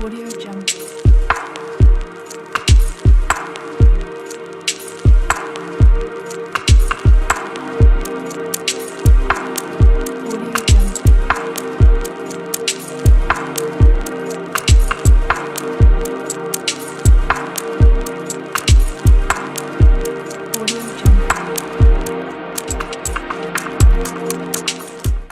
Audio Jungle. Audio Jungle. Audio Jungle.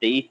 23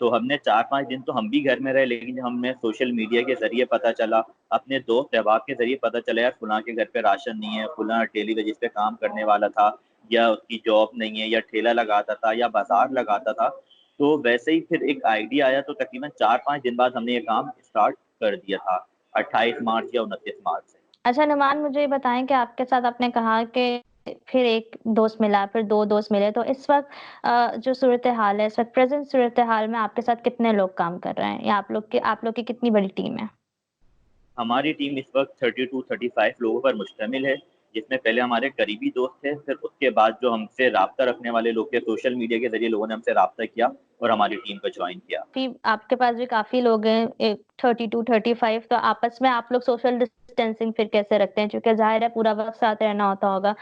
تو ہم نے 4-5 دن تو ہم بھی گھر میں رہے، لیکن جب ہمیں سوشل میڈیا کے ذریعے پتہ چلا، اپنے دوست احباب کے ذریعے پتہ چلا یار فلاں کے گھر پہ راشن نہیں ہے، فلاں ڈیلی ویجز پہ کام کرنے والا تھا، یا اس کی جاب نہیں ہے، یا ٹھیلا لگاتا تھا، یا بازار لگاتا تھا، تو ویسے ہی پھر ایک آئیڈیا آیا، تو تقریباً 4-5 دن بعد ہم نے یہ کام اسٹارٹ کر دیا تھا 28 مارچ یا 29 مارچ سے۔ اچھا نعمان، مجھے یہ بتائیں کہ آپ کے ساتھ آپ نے کہا کہ پھر ایک دوست ملا، پھر 2 دوست ملے، تو اس وقت جو صورتحال ہے، اس وقت پریزنٹ صورتحال میں آپ کے ساتھ کتنے لوگ کام کر رہے ہیں، یا آپ لوگ کی کتنی بڑی ٹیم ہے؟ ہماری ٹیم اس وقت 32-35 لوگوں پر مشتمل ہے، جس میں پہلے ہمارے قریبی دوست تھے، پھر اس کے بعد جو ہم سے رابطہ رکھنے والے لوگ تھے، سوشل میڈیا کے ذریعے لوگوں نے ہم سے رابطہ کیا اور ہماری ٹیم کو جوائن کیا۔ آپ کے پاس بھی کافی لوگ ہیں، 32-35، تو آپس میں آپ لوگ سوشل ڈسٹینسنگ پھر کیسے رکھتے ہیں؟ کیونکہ ظاہر ہے پورا وقت ساتھ رہنا ہوتا ہوگا،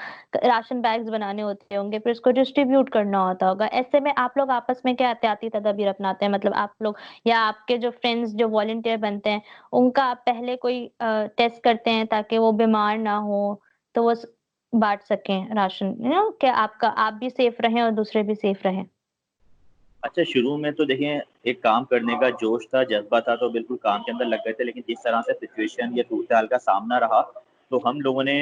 راشن بیگز بنانے ہوتے ہوں گے، پھر اس کو ڈسٹریبیوٹ کرنا ہوتا ہوگا، ایسے میں آپ لوگ آپس میں کیا احتیاطی تدابیر اپناتے ہیں؟ مطلب آپ لوگ یا آپ کے جو فرینڈز جو والنٹیئر بنتے ہیں، ان کا آپ پہلے کوئی ٹیسٹ کرتے ہیں تاکہ وہ بیمار نہ ہو، تو وہ بانٹ سکیں راشن، کہ آپ بھی سیف رہیں اور دوسرے بھی سیف رہیں؟ اچھا، شروع میں تو دیکھیں ایک کام کرنے کا جوش تھا، جذبہ تھا، تو بالکل کام کے اندر لگ گئے تھے، لیکن جس طرح سے سچویشن یا صورتحال کا سامنا رہا، تو ہم لوگوں نے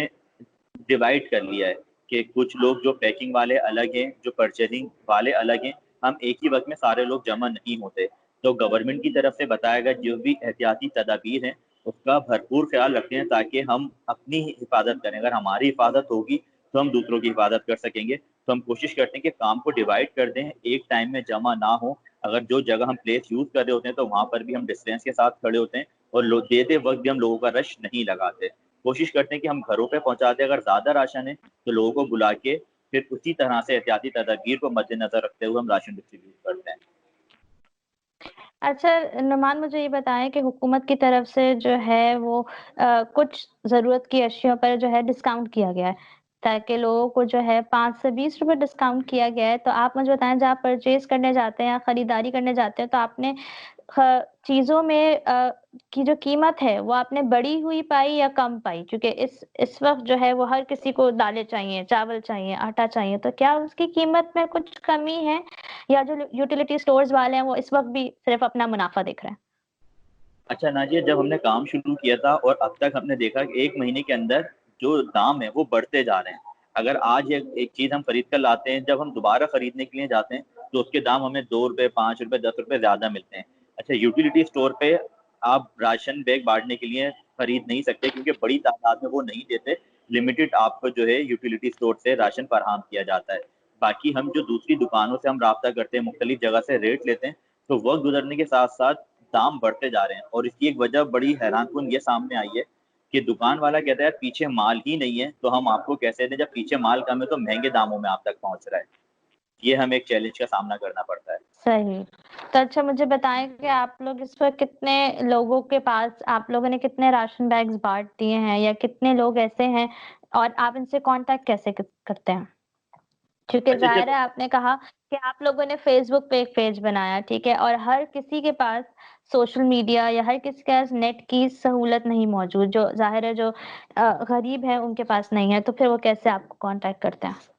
ڈیوائڈ کر لیا ہے کہ کچھ لوگ جو پیکنگ والے الگ ہیں، جو پرچیزنگ والے الگ ہیں، ہم ایک ہی وقت میں سارے لوگ جمع نہیں ہوتے، تو گورنمنٹ کی طرف سے بتایا گیا جو بھی احتیاطی تدابیر ہیں اس کا بھرپور خیال رکھتے ہیں تاکہ ہم اپنی حفاظت کریں، اگر ہماری حفاظت ہوگی تو ہم دوسروں کی حفاظت کر سکیں گے، تو ہم کوشش کرتے ہیں کہ کام کو ڈیوائڈ کر دیں، ایک ٹائم میں جمع نہ ہو، اگر جو جگہ ہم پلیس یوز کر رہے ہوتے ہیں تو وہاں پر بھی ہم ڈسٹینس کے ساتھ کھڑے ہوتے ہیں، اور دیتے وقت بھی ہم لوگوں کا رش نہیں لگاتے، کوشش کرتے ہیں کہ ہم گھروں پہ پہنچا دیں، اگر زیادہ راشن ہے تو لوگوں کو بلا کے پھر اسی طرح سے احتیاطی تدابیر کو مد نظر رکھتے ہوئے ہم راشن ڈسٹریبیوٹ کرتے ہیں۔ اچھا نعمان، مجھے یہ بتائیں کہ حکومت کی طرف سے جو ہے وہ کچھ ضرورت کی اشیاء پر جو ہے ڈسکاؤنٹ کیا گیا ہے، تاکہ لوگوں کو جو ہے 5 سے 20 روپے ڈسکاؤنٹ کیا گیا ہے، تو آپ مجھے بتائیں جب آپ پرچیز کرنے جاتے ہیں یا خریداری کرنے جاتے ہیں تو آپ نے چیزوں میں کی جو قیمت ہے وہ آپ نے بڑی ہوئی پائی یا کم پائی؟ کیونکہ اس وقت جو ہے وہ ہر کسی کو دالیں چاہیے، چاول چاہیے، آٹا چاہیے، تو کیا اس کی قیمت میں کچھ کمی ہے، یا جو یوٹیلیٹی سٹورز والے ہیں وہ اس وقت بھی صرف اپنا منافع دیکھ رہے ہیں؟ اچھا ناجیہ، جب ہم نے کام شروع کیا تھا اور اب تک ہم نے دیکھا کہ ایک مہینے کے اندر جو دام ہے وہ بڑھتے جا رہے ہیں، اگر آج ایک چیز ہم خرید کر لاتے ہیں، جب ہم دوبارہ خریدنے کے لیے جاتے ہیں تو اس کے دام ہمیں 2 روپے، 5 روپے، 10 روپے زیادہ ملتے ہیں۔ اچھا، یوٹیلیٹی اسٹور پہ آپ راشن بیگ بانٹنے کے لیے خرید نہیں سکتے کیونکہ بڑی تعداد میں وہ نہیں دیتے، لمیٹڈ آپ کو جو ہے یوٹیلیٹی اسٹور سے راشن فراہم کیا جاتا ہے۔ باقی ہم جو دوسری دکانوں سے ہم رابطہ کرتے ہیں، مختلف جگہ سے ریٹ لیتے ہیں، تو وقت گزرنے کے ساتھ ساتھ دام بڑھتے جا رہے ہیں، اور اس کی ایک وجہ بڑی حیران کن یہ سامنے آئی ہے کہ دکان والا کہتا ہے پیچھے مال ہی نہیں ہے، تو ہم آپ کو کیسے دیں؟ جب پیچھے مال کم ہے تو مہنگے داموں میں آپ تک پہنچ رہا ہے۔ یہ ہمیں ایک چیلنج کا سامنا کرنا پڑتا ہے۔ صحیح۔ تو اچھا مجھے بتائیں کہ آپ لوگ اس وقت کتنے لوگوں کے پاس، آپ لوگوں نے کتنے راشن بیگز بانٹ دیے ہیں، یا کتنے لوگ ایسے ہیں، اور آپ ان سے کانٹیکٹ کیسے کرتے ہیں؟ کیونکہ اچھا، ظاہر جب ہے آپ نے کہا کہ آپ لوگوں نے فیس بک پہ ایک پیج بنایا، ٹھیک ہے، اور ہر کسی کے پاس سوشل میڈیا یا ہر کسی کے پاس نیٹ کی سہولت نہیں موجود، جو ظاہر ہے جو غریب ہے ان کے پاس نہیں ہے، تو پھر وہ کیسے آپ کو کانٹیکٹ کرتے ہیں؟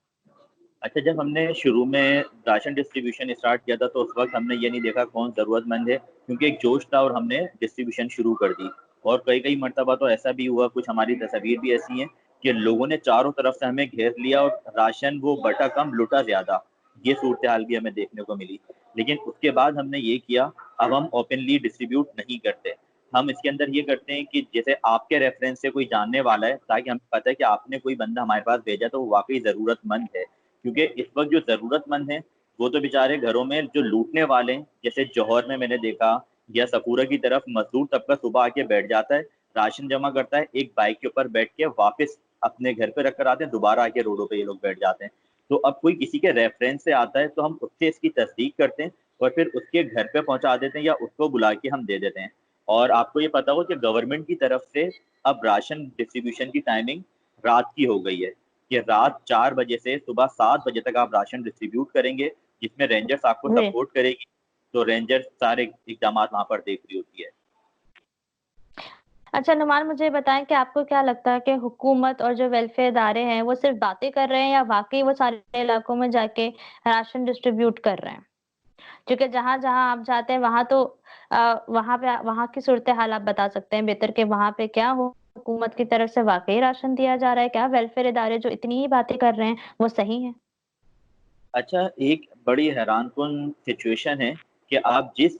اچھا، جب ہم نے شروع میں راشن ڈسٹریبیوشن اسٹارٹ کیا تھا تو اس وقت ہم نے یہ نہیں دیکھا کون ضرورت مند ہے، کیونکہ ایک جوش تھا اور ہم نے ڈسٹریبیوشن شروع کر دی، اور کئی مرتبہ تو ایسا بھی ہوا، کچھ ہماری تصاویر بھی ایسی ہیں کہ لوگوں نے چاروں طرف سے ہمیں گھیر لیا اور راشن وہ بٹا کم لٹا زیادہ، یہ صورتحال بھی ہمیں دیکھنے کو ملی، لیکن اس کے بعد ہم نے یہ کیا، اب ہم اوپنلی ڈسٹریبیوٹ نہیں کرتے، ہم اس کے اندر یہ کرتے ہیں کہ جیسے آپ کے ریفرنس سے کوئی جاننے والا ہے، تاکہ ہمیں پتہ ہے کہ آپ نے کوئی بندہ ہمارے پاس بھیجا تو وہ واقعی ضرورت مند ہے، کیونکہ اس وقت جو ضرورت مند ہیں وہ تو بیچارے گھروں میں جو لوٹنے والے ہیں، جیسے جوہر میں نے دیکھا، یا سکورہ کی طرف مزدور طبقہ صبح آ کے بیٹھ جاتا ہے، راشن جمع کرتا ہے، ایک بائک کے اوپر بیٹھ کے واپس اپنے گھر پہ رکھ کر آتے ہیں، دوبارہ آ کے روڈوں پہ یہ لوگ بیٹھ جاتے ہیں، تو اب کوئی کسی کے ریفرنس سے آتا ہے تو ہم اس سے اس کی تصدیق کرتے ہیں اور پھر اس کے گھر پہ پہنچا دیتے ہیں یا اس کو بلا کے ہم دے دیتے ہیں۔ اور آپ کو یہ پتا ہو کہ گورنمنٹ کی طرف سے اب راشن ڈسٹریبیوشن کی ٹائمنگ رات کی ہو گئی ہے، کہ رات 4 بجے سے صبح 7 بجے تک آپ راشن ڈسٹریبیوٹ کریں گے، جس میں رینجرز آپ کو جی۔ سپورٹ کرے گی، تو رینجرز سارے اقدامات وہاں پر دیکھ رہی ہوتی ہے۔ اچھا نعمان، مجھے بتائیں کہ آپ کو کیا لگتا ہے کہ حکومت اور جو ویلفیئر ادارے ہیں وہ صرف باتیں کر رہے ہیں، یا واقعی وہ سارے علاقوں میں جا کے راشن ڈسٹریبیوٹ کر رہے ہیں؟ کیونکہ جہاں-جہاں آپ جاتے ہیں وہاں کی صورتحال آپ بتا سکتے ہیں بہتر کہ وہاں پہ کیا حکومت کی طرف سے واقعی راشن دیا جا رہا ہے؟ کیا ویلفیئر ادارے جو اتنی ہی باتیں کر رہے ہیں وہ صحیح ہیں؟ اچھا، ایک بڑی حیران کن سچویشن ہے کہ آپ جس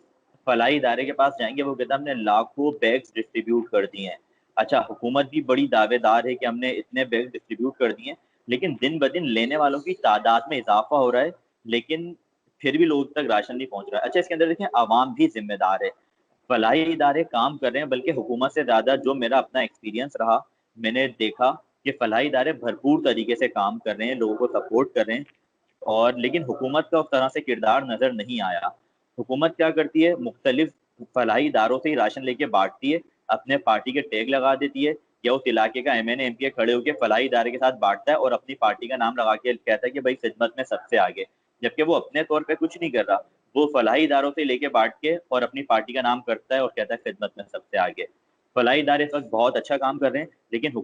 فلاحی ادارے کے پاس جائیں گے وہ کہتا ہے ہم نے لاکھوں بیگز ڈسٹریبیوٹ کر دیے ہیں۔ اچھا، حکومت بھی بڑی دعوے دار ہے کہ ہم نے اتنے بیگ ڈسٹریبیوٹ کر دیے ہیں، لیکن دن بدن لینے والوں کی تعداد میں اضافہ ہو رہا ہے، لیکن پھر بھی لوگوں تک راشن نہیں پہنچ رہا ہے۔ اچھا، اس کے اندر دیکھیں عوام بھی ذمہ دار ہے۔ فلاحی ادارے کام کر رہے ہیں، بلکہ حکومت سے زیادہ جو میرا اپنا ایکسپیرینس رہا، میں نے دیکھا کہ فلاحی ادارے بھرپور طریقے سے کام کر رہے ہیں، لوگوں کو سپورٹ کر رہے ہیں، اور لیکن حکومت کا اس طرح سے کردار نظر نہیں آیا۔ حکومت کیا کرتی ہے؟ مختلف فلاحی اداروں سے ہی راشن لے کے بانٹتی ہے، اپنے پارٹی کے ٹیگ لگا دیتی ہے، یا اس علاقے کا M N A M P کھڑے ہو کے فلاحی ادارے کے ساتھ بانٹتا ہے اور اپنی پارٹی کا نام لگا کے کہتا ہے کہ بھائی خدمت میں سب سے آگے، جبکہ وہ اپنے طور پہ کچھ نہیں کر رہا، وہ فلاحی اداروں سے لے کے بانٹ کے اور اپنی پارٹی کا نام کرتا ہے اور کہتا ہے خدمت میں سب سے آگے۔ فلاحی ادارے اس وقت بہت اچھا کام کر رہے ہیں، لیکن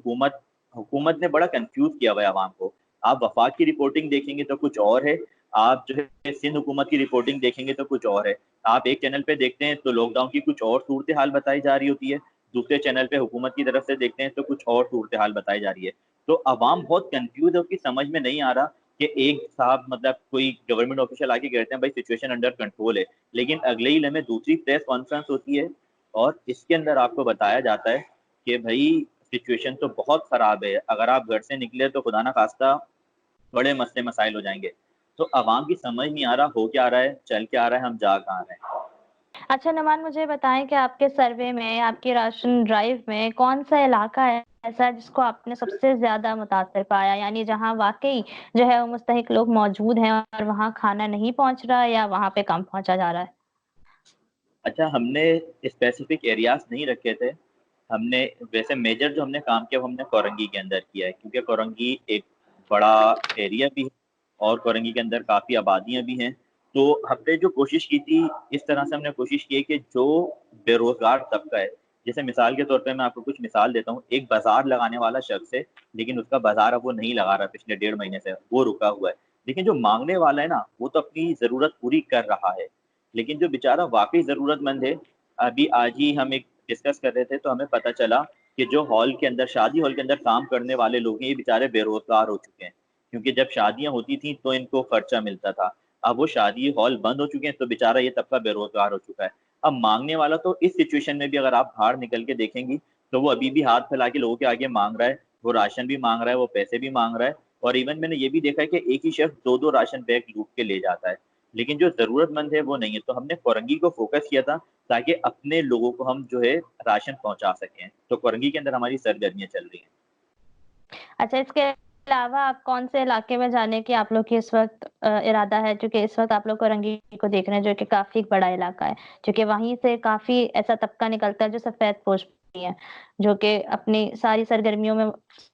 حکومت نے بڑا کنفیوز کیا ہوا ہے عوام کو۔ آپ وفاق کی رپورٹنگ دیکھیں گے تو کچھ اور ہے، آپ جو ہے سندھ حکومت کی رپورٹنگ دیکھیں گے تو کچھ اور ہے۔ آپ ایک چینل پہ دیکھتے ہیں تو لاک ڈاؤن کی کچھ اور صورتحال بتائی جا رہی ہوتی ہے، دوسرے چینل پہ حکومت کی طرف سے دیکھتے ہیں تو کچھ اور صورتحال بتائی جا رہی ہے۔ تو عوام بہت کنفیوز ہے، اس کی سمجھ میں نہیں آ رہا کہ ایک صاحب مطلب کوئی گورنمنٹ آفیشل آ کے کہتے ہیں بھائی سچویشن انڈر کنٹرول ہے، لیکن اگلے ہی لمحے دوسری پریس کانفرنس ہوتی ہے اور اس کے اندر آپ کو بتایا جاتا ہے کہ بھائی سچویشن تو بہت خراب ہے، اگر آپ گھر سے نکلے تو خدا نہ خواستہ بڑے مسئلے مسائل ہو جائیں گے۔ تو عوام کی سمجھ نہیں آ رہا ہو کیا رہا ہے، چل کیا رہا ہے، ہم جا کہاں رہے ہیں۔ اچھا نعمان مجھے بتائیں کہ آپ کے سروے میں، آپ کی راشن ڈرائیو میں کون سا علاقہ ہے ایسا جس کو آپ نے سب سے زیادہ متاثر پایا؟ یعنی جہاں واقعی جو ہے وہ مستحق لوگ موجود ہیں اور وہاں کھانا نہیں پہنچ رہا یا وہاں پہ کم پہنچا جا رہا ہے؟ اچھا، ہم نے اسپیسیفک ایریاز نہیں رکھے تھے، ہم نے ویسے میجر جو ہم نے کام کیا وہ ہم نے کورنگی کے اندر کیا ہے، کیونکہ کورنگی ایک بڑا ایریا بھی ہے اور کورنگی کے اندر کافی آبادیاں بھی ہیں۔ تو ہم نے جو کوشش کی تھی، اس طرح سے ہم نے کوشش کی ہے کہ جو بے روزگار طبقہ ہے، جیسے مثال کے طور پہ میں آپ کو کچھ مثال دیتا ہوں، ایک بازار لگانے والا شخص ہے، لیکن اس کا بازار اب وہ نہیں لگا رہا، پچھلے 1.5 مہینے سے وہ رکا ہوا ہے، لیکن جو مانگنے والا ہے نا وہ تو اپنی ضرورت پوری کر رہا ہے، لیکن جو بیچارہ واقعی ضرورت مند ہے، ابھی آج ہی ہم ایک ڈسکس کر رہے تھے تو ہمیں پتہ چلا کہ جو ہال کے اندر شادی ہال کے اندر کام کرنے والے لوگ ہیں، یہ بیچارے بے روزگار ہو چکے ہیں، کیونکہ جب شادیاں ہوتی تھیں تو ان کو خرچہ ملتا تھا، اب وہ شادی ہال بند ہو چکے ہیں تو بیچارہ یہ طبقہ بے روزگار ہو چکا ہے۔ اب مانگنے والا تو اس سچویشن میں بھی اگر آپ باہر نکل کے دیکھیں گی تو وہ ابھی بھی ہاتھ پھیلا کے لوگوں کے آگے مانگ رہا ہے، وہ راشن بھی مانگ رہا ہے، وہ پیسے بھی مانگ رہا ہے، اور ایون میں نے یہ بھی دیکھا ہے کہ ایک ہی شخص 2 راشن بیگ لوٹ کے لے جاتا ہے، لیکن جو ضرورت مند ہے وہ نہیں ہے۔ تو ہم نے کورنگی کو فوکس کیا تھا تاکہ اپنے لوگوں کو ہم جو ہے راشن پہنچا سکیں، تو کورنگی کے اندر ہماری سرگرمیاں چل رہی ہیں۔ اچھا اس کے علاوہ آپ کون سے علاقے میں جانے کی آپ لوگ کی اس وقت ارادہ ہے؟ چونکہ اس وقت آپ لوگ کورنگی کو دیکھ رہے ہیں جو کہ کافی بڑا علاقہ ہے، چونکہ وہیں سے کافی ایسا طبقہ نکلتا ہے جو سفید پوش بھی ہے، جو کہ اپنی ساری سرگرمیوں میں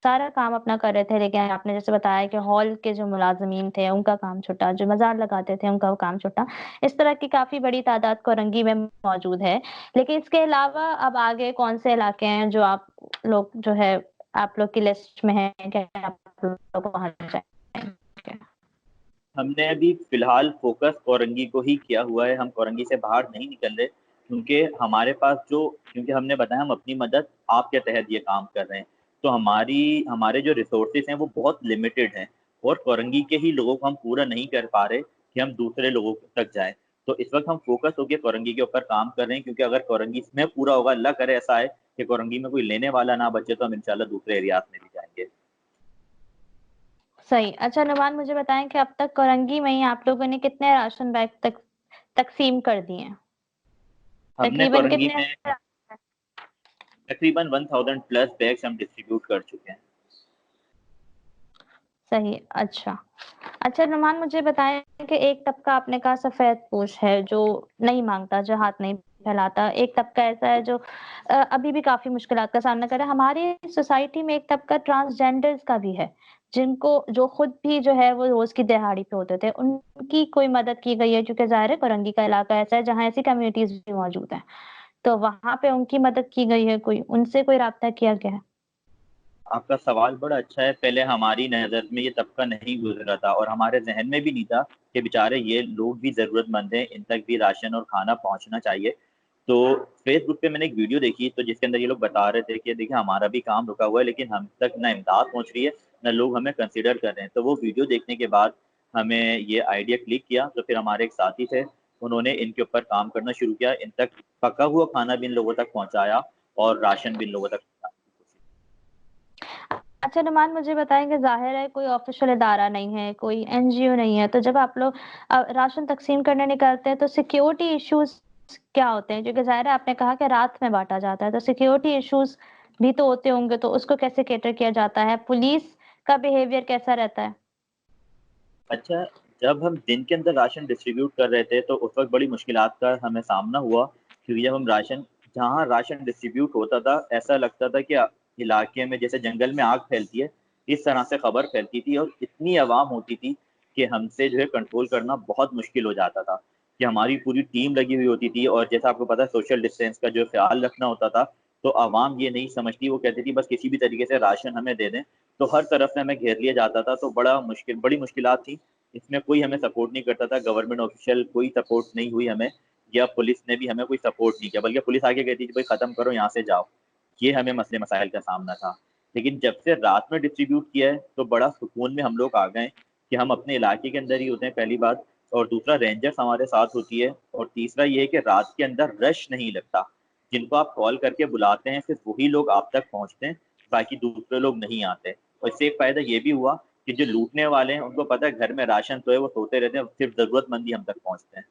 سارا کام اپنا کر رہے تھے، لیکن آپ نے جیسے بتایا کہ ہال کے جو ملازمین تھے ان کا کام چھٹا، جو مزار لگاتے تھے ان کا وہ کام چھٹا، اس طرح کی کافی بڑی تعداد کورنگی میں موجود ہے۔ لیکن اس کے علاوہ اب آگے کون سے علاقے ہیں جو آپ لوگ جو ہے آپ لوگ کی لسٹ میں ہے کہ آپ لوگ وہاں جائیں گے؟ ہم نے ابھی فی الحال فوکس کورنگی کو ہی کیا ہوا ہے، ہم کورنگی سے باہر نہیں نکل رہے، کیونکہ ہمارے پاس کیونکہ ہم نے بتایا ہم اپنی مدد آپ کے تحت یہ کام کر رہے ہیں، تو ہمارے جو ریسورسز ہیں وہ بہت لمیٹڈ ہیں، اور کورنگی کے ہی لوگوں کو ہم پورا نہیں کر پا رہے کہ ہم دوسرے لوگوں تک جائیں۔ تو اس وقت ہم فوکس ہو کے کورنگی کے اوپر کام کر رہے ہیں، کیونکہ اگر کورنگی میں پورا ہوگا، اللہ کرے ایسا ہے کہ کورنگی میں کوئی لینے والا نہ بچے، تو ہم انشاءاللہ دوسرے ایریاز میں بھی جائیں گے۔ صحیح۔ اچھا نعمان مجھے بتائیں کہ اب تک کورنگی میں ہی آپ لوگوں نے کتنے راشن بیگ تک تقسیم کر دیے ہیں؟ ہم نے تقریباً کورنگی کتنے؟ میں تقریباً 1000 پلس بیگس ہم ڈسٹریبیوٹ کر چکے ہیں۔ صحیح، اچھا نعمان مجھے بتائیں کہ ایک طبقہ آپ نے کہا سفید پوش ہے جو نہیں مانگتا، جو ہاتھ نہیں پھیلاتا، ایک طبقہ ایسا ہے جو ابھی بھی کافی مشکلات کا سامنا کر رہا ہے۔ ہماری سوسائٹی میں ایک طبقہ ٹرانسجینڈرز کا بھی ہے، جو خود بھی جو ہے وہ روز کی دہاڑی پہ ہوتے تھے، ان کی کوئی مدد کی گئی ہے؟ کیونکہ ظاہر ہے کورنگی کا علاقہ ایسا ہے جہاں ایسی کمیونٹیز بھی موجود ہیں، تو وہاں پہ ان کی مدد کی گئی ہے؟ کوئی ان سے کوئی رابطہ کیا گیا ہے؟ آپ کا سوال بڑا اچھا ہے. پہلے ہماری نظر میں یہ طبقہ نہیں گزرا تھا اور ہمارے ذہن میں بھی نہیں تھا کہ بیچارے یہ لوگ بھی ضرورت مند ہیں, ان تک بھی راشن اور کھانا پہنچنا چاہیے. تو فیس بک پہ میں نے ایک ویڈیو دیکھی تو جس کے اندر یہ لوگ بتا رہے تھے کہ دیکھیں ہمارا بھی کام رکا ہوا ہے لیکن ہم تک نہ امداد پہنچ رہی ہے نہ لوگ ہمیں کنسیڈر کر رہے ہیں. تو وہ ویڈیو دیکھنے کے بعد ہمیں یہ آئیڈیا کلک کیا. تو پھر ہمارے ایک ساتھی تھے, انہوں نے ان کے اوپر کام کرنا شروع کیا, ان تک پکا ہوا کھانا بھی ان لوگوں تک پہنچایا اور راشن بھی ان لوگوں تک پہنچانے کی کوشش. اچھا نعمان مجھے بتائیں کہ ظاہر ہے کوئی آفیشیل ادارہ نہیں ہے, کوئی این جی او نہیں ہے, تو جب آپ لوگ راشن تقسیم کرنے نکلتے ہیں تو سیکیورٹی ایشوز کیا ہوتے ہیں؟ کیونکہ ظاہر ہے آپ نے کہا کہ رات میں بانٹا جاتا ہے, تو سیکیورٹی ایشوز بھی تو ہوتے ہوں گے, تو اس کو کیسے کیٹر کیا جاتا ہے؟ پولیس کا بیہیویئر کیسا رہتا ہے؟ اچھا, جب ہم دن کے اندر راشن ڈسٹریبیوٹ کر رہے تھے تو اس وقت بڑی مشکلات کا ہمیں سامنا ہوا, کیونکہ جب ہم جہاں راشن ڈسٹریبیوٹ ہوتا تھا ایسا لگتا تھا کہ علاقے میں جیسے جنگل میں آگ پھیلتی ہے اس طرح سے خبر پھیلتی تھی, اور اتنی عوام ہوتی تھی کہ ہم سے جو ہے کنٹرول کرنا بہت مشکل ہو جاتا تھا, کہ ہماری پوری ٹیم لگی ہوئی ہوتی تھی. اور جیسا آپ کو پتا ہے سوشل ڈسٹینس کا جو خیال رکھنا ہوتا تھا, تو عوام یہ نہیں سمجھتی, وہ کہتی تھی بس کسی بھی طریقے سے راشن ہمیں دے دیں. تو ہر طرف سے ہمیں گھیر لیا جاتا تھا, تو بڑی مشکلات تھی. اس میں کوئی ہمیں سپورٹ نہیں کرتا تھا, گورنمنٹ آفیشیل کوئی سپورٹ نہیں ہوئی ہمیں, یا پولیس نے بھی ہمیں کوئی سپورٹ نہیں کیا, بلکہ پولیس آگے کہتی تھی بھائی ختم کرو یہاں سے جاؤ. یہ ہمیں مسئلے مسائل کا سامنا تھا. لیکن جب سے رات میں ڈسٹریبیوٹ کیا ہے تو بڑا سکون میں ہم لوگ آ گئے کہ ہم اپنے علاقے کے اندر ہی ہوتے ہیں پہلی بات, اور دوسرا رینجرز ہمارے ساتھ ہوتی ہے, اور تیسرا یہ ہے کہ رات کے اندر رش نہیں لگتا. جن کو آپ کال کر کے بلاتے ہیں صرف وہی لوگ آپ تک پہنچتے ہیں, باقی دوسرے لوگ نہیں آتے. اور اس سے ایک فائدہ یہ بھی ہوا کہ جو لوٹنے والے ہیں ان کو پتہ ہے گھر میں راشن تو ہے, وہ سوتے رہتے ہیں, صرف ضرورت مند ہی ہم تک پہنچتے ہیں.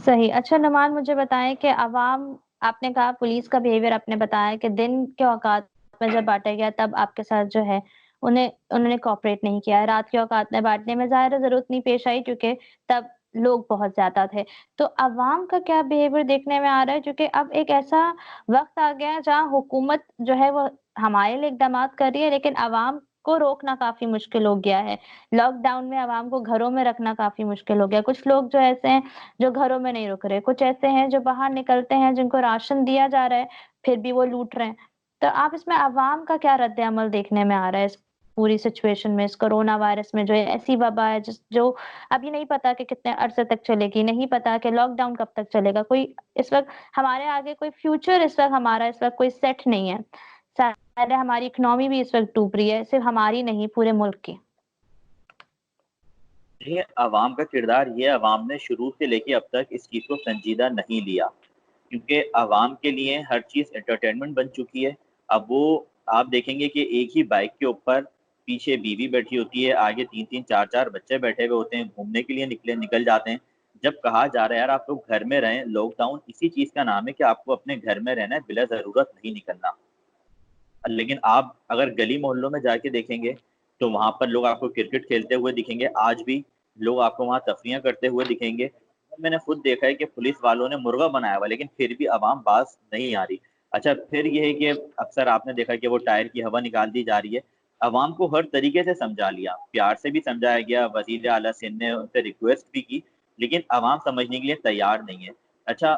صحیح. اچھا نعمان مجھے بتائیں کہ عوام, آپ نے کہا پولیس کا بیہیویئر آپ نے بتایا کہ دن کے اوقات میں جب بانٹا گیا تب آپ کے ساتھ جو ہے انہوں نے کوآپریٹ نہیں کیا. رات کے اوقات میں بانٹنے میں ظاہر ضرورت نہیں پیش آئی کیونکہ تب لوگ بہت زیادہ تھے. تو عوام کا کیا بیہیویئر دیکھنے میں آ رہا ہے؟ کیونکہ اب ایک ایسا وقت آ گیا ہے جہاں حکومت جو ہے وہ ہمارے لیے اقدامات کر رہی ہے لیکن عوام کو روکنا کافی مشکل ہو گیا ہے. لاک ڈاؤن میں عوام کو گھروں میں رکھنا کافی مشکل ہو گیا. کچھ لوگ جو ایسے ہیں جو گھروں میں نہیں رک رہے, کچھ ایسے ہیں جو باہر نکلتے ہیں جن کو راشن دیا جا رہا ہے پھر بھی وہ لوٹ رہے ہیں. تو آپ اس میں عوام کا کیا رد عمل دیکھنے میں آ رہا ہے اس پوری سچویشن میں, اس کرونا وائرس میں جو ایسی وبا ہے جو ابھی نہیں پتا کہ کتنے عرصے تک چلے گی, نہیں پتا کہ لاک ڈاؤن کب تک چلے گا, کوئی اس وقت ہمارے آگے کوئی فیوچر اس وقت ہمارا اس وقت کوئی سیٹ نہیں ہے. سارے ہماری اکنامی بھی اس وقت ڈوب رہی ہے, صرف ہماری نہیں پورے ملک کی. یہ عوام کا کردار یہ, عوام نے شروع سے لے کے اب تک اس چیز کو سنجیدہ نہیں لیا, کیونکہ عوام کے لیے ہر چیز انٹرٹینمنٹ بن چکی ہے. اب وہ آپ دیکھیں گے کہ ایک ہی بائک کے اوپر پیچھے بیوی بیٹھی ہوتی ہے, آگے 3 3 4 4 بچے بیٹھے ہوئے ہوتے ہیں, گھومنے کے لیے نکل جاتے ہیں. جب کہا جا رہا ہے یار آپ لوگ گھر میں رہیں, لاک ڈاؤن اسی چیز کا نام ہے کہ آپ کو اپنے گھر میں رہنا ہے, بلا ضرورت نہیں نکلنا. لیکن آپ اگر گلی محلوں میں جا کے دیکھیں گے تو وہاں پر لوگ آپ کو کرکٹ کھیلتے ہوئے دکھیں گے, آج بھی لوگ آپ کو وہاں تفریحاں کرتے ہوئے دکھیں گے. میں نے خود دیکھا ہے کہ پولیس والوں نے مرغا بنایا ہوا لیکن پھر بھی عوام باز نہیں آ رہی. اچھا پھر یہ ہے کہ اکثر آپ نے دیکھا کہ وہ ٹائر کی ہوا نکال دی جا رہی ہے. عوام کو ہر طریقے سے سمجھا لیا, پیار سے بھی سمجھایا گیا, وزیر اعلیٰ سندھ نے ان سے ریکویسٹ بھی کی, لیکن عوام سمجھنے کے لیے تیار نہیں ہے. اچھا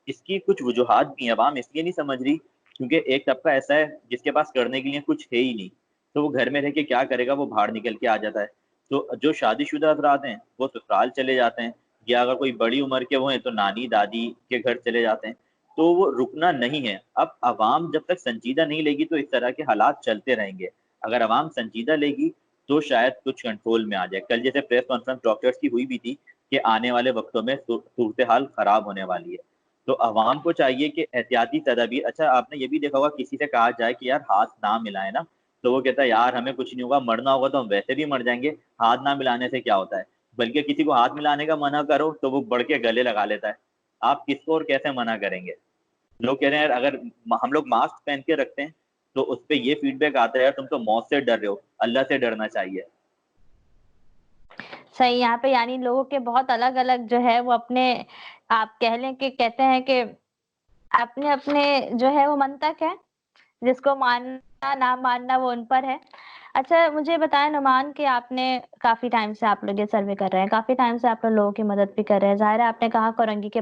اس کی کچھ وجوہات بھی ہیں, عوام اس لیے نہیں سمجھ رہی کیونکہ ایک طبقہ ایسا ہے جس کے پاس کرنے کے لیے کچھ ہے ہی نہیں, تو وہ گھر میں رہ کے کیا کرے گا, وہ باہر نکل کے آ جاتا ہے. تو جو شادی شدہ افراد ہیں وہ سسرال چلے جاتے ہیں, یا اگر کوئی بڑی عمر کے وہ ہیں تو نانی دادی کے گھر چلے جاتے ہیں. تو وہ رکنا نہیں ہے. اب عوام جب تک سنجیدہ نہیں لے گی تو اس طرح کے حالات چلتے رہیں گے. اگر عوام سنجیدہ لے گی تو شاید کچھ کنٹرول میں آ جائے. کل جیسے پریس کانفرنس ڈاکٹرز کی ہوئی بھی تھی کہ آنے والے وقتوں میں صورتحال خراب ہونے والی ہے. تو عوام کو چاہیے کہ احتیاطی تدابیر, اچھا آپ نے یہ بھی دیکھا ہوگا کسی سے کہا جائے کہ یار ہاتھ نہ ملائیں نا, تو وہ کہتا ہے یار ہمیں کچھ نہیں ہوگا, مرنا ہوگا تو ہم ویسے بھی مر جائیں گے, ہاتھ نہ ملانے سے کیا ہوتا ہے. بلکہ کسی کو ہاتھ ملانے کا منع کرو تو وہ بڑھ کے گلے لگا لیتا ہے. آپ کس کو اور کیسے منع کریں گے؟ لوگ کہہ رہے ہیں اگر ہم لوگ ماسک پہن کے رکھتے ہیں تو اس پہ یہ فیڈ بیک آتا ہے تم تو موت سے ڈر رہے ہو, اللہ سے ڈرنا چاہیے. صحیح. یہاں پہ یعنی لوگوں کے بہت الگ الگ جو ہے وہ اپنے, آپ کہہ لیں کہ کہتے ہیں کہ اپنے اپنے جو ہے وہ منطق ہے, جس کو ماننا نہ ماننا وہ ان پر ہے. اچھا مجھے بتائیں نعمان کہ آپ نے کافی ٹائم سے آپ لوگ یہ سروے کر رہے ہیں, کافی ٹائم سے آپ لوگوں کی مدد بھی کر رہے ہیں. ظاہر ہے آپ نے کہا کورنگی کے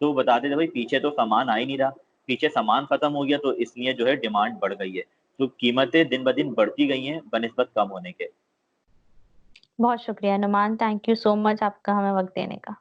تو بتاتے تھے بھائی پیچھے تو سامان آ ہی نہیں رہا، پیچھے سامان ختم ہو گیا تو اس لیے جو ہے ڈیمانڈ بڑھ گئی ہے، تو قیمتیں دن بدن بڑھتی گئی ہیں بنسبت کم ہونے کے۔ بہت شکریہ نعمان، تھینک یو سو مچ آپ کا ہمیں وقت دینے کا۔